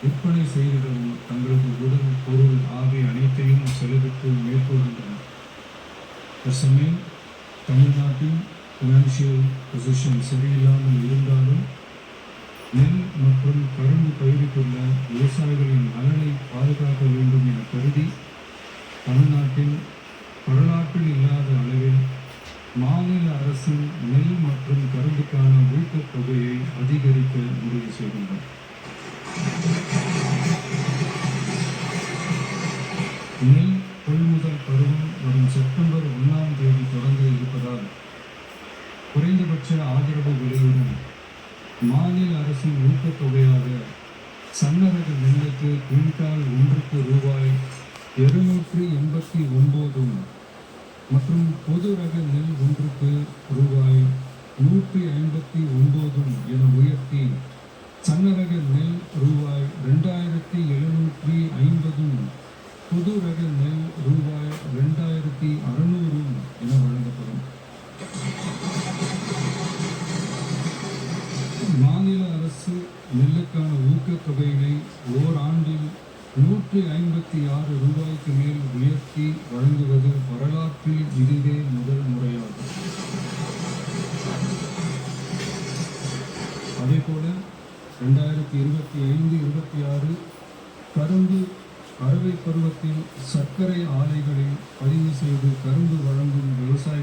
விற்பனை செய்திடவும் தங்களது உடல் பொருள் ஆகிய அனைத்தையும் செலவிட்டு மேற்கொள்கின்றனர். தற்சமயம் தமிழ்நாட்டின் ஃபினான்ஷியல் பொசிஷன் சரியில்லாமல் இருந்தாலும் நெல் மற்றும் கரும்பு பயிரிட்டுள்ள விவசாயிகளின் நலனை பாதுகாக்க வேண்டும் என கருதி தமிழ்நாட்டின் வரலாற்றில் இல்லாத அளவில் மாநில அரசின் நெல் மற்றும் கரும்புக்கான ஊக்கத்தொகையை அதிகரிக்க முடிவு செய்கின்றனர். நெல் கொள்முதல் பருவம் வரும் செப்டம்பர் 1ஆம் தேதி தொடங்க இருப்பதால் குறைந்தபட்ச ஆதரவு விலையுடன் மாநில அரசின் ஊக்கத்தொகையாக சன்னரக நெல்லுக்கு குவிண்டால் ஒன்றுக்கு ரூபாய் 289 மற்றும் பொது ரக நெல் ஒன்றுக்கு ரூபாய் 159 என உயர்த்தி சன்னரக நெல் ரூபாய் 2750 பொது ரக நெல் ரூபாய் 2600 என வழங்கப்படும். மாநில அரசு நெல்லுக்கான ஊக்கத்தொகையினை ஓராண்டில் 156 ரூபாய்க்கு மேல் உயர்த்தி வழங்குவது வரலாற்றில் இதுவே முதல் முறையாகும். அதேபோல 2025-26 கரும்பு அறுவை பருவத்தில் சர்க்கரை ஆலைகளில் பதிவு செய்து கரும்பு வழங்கும் விவசாய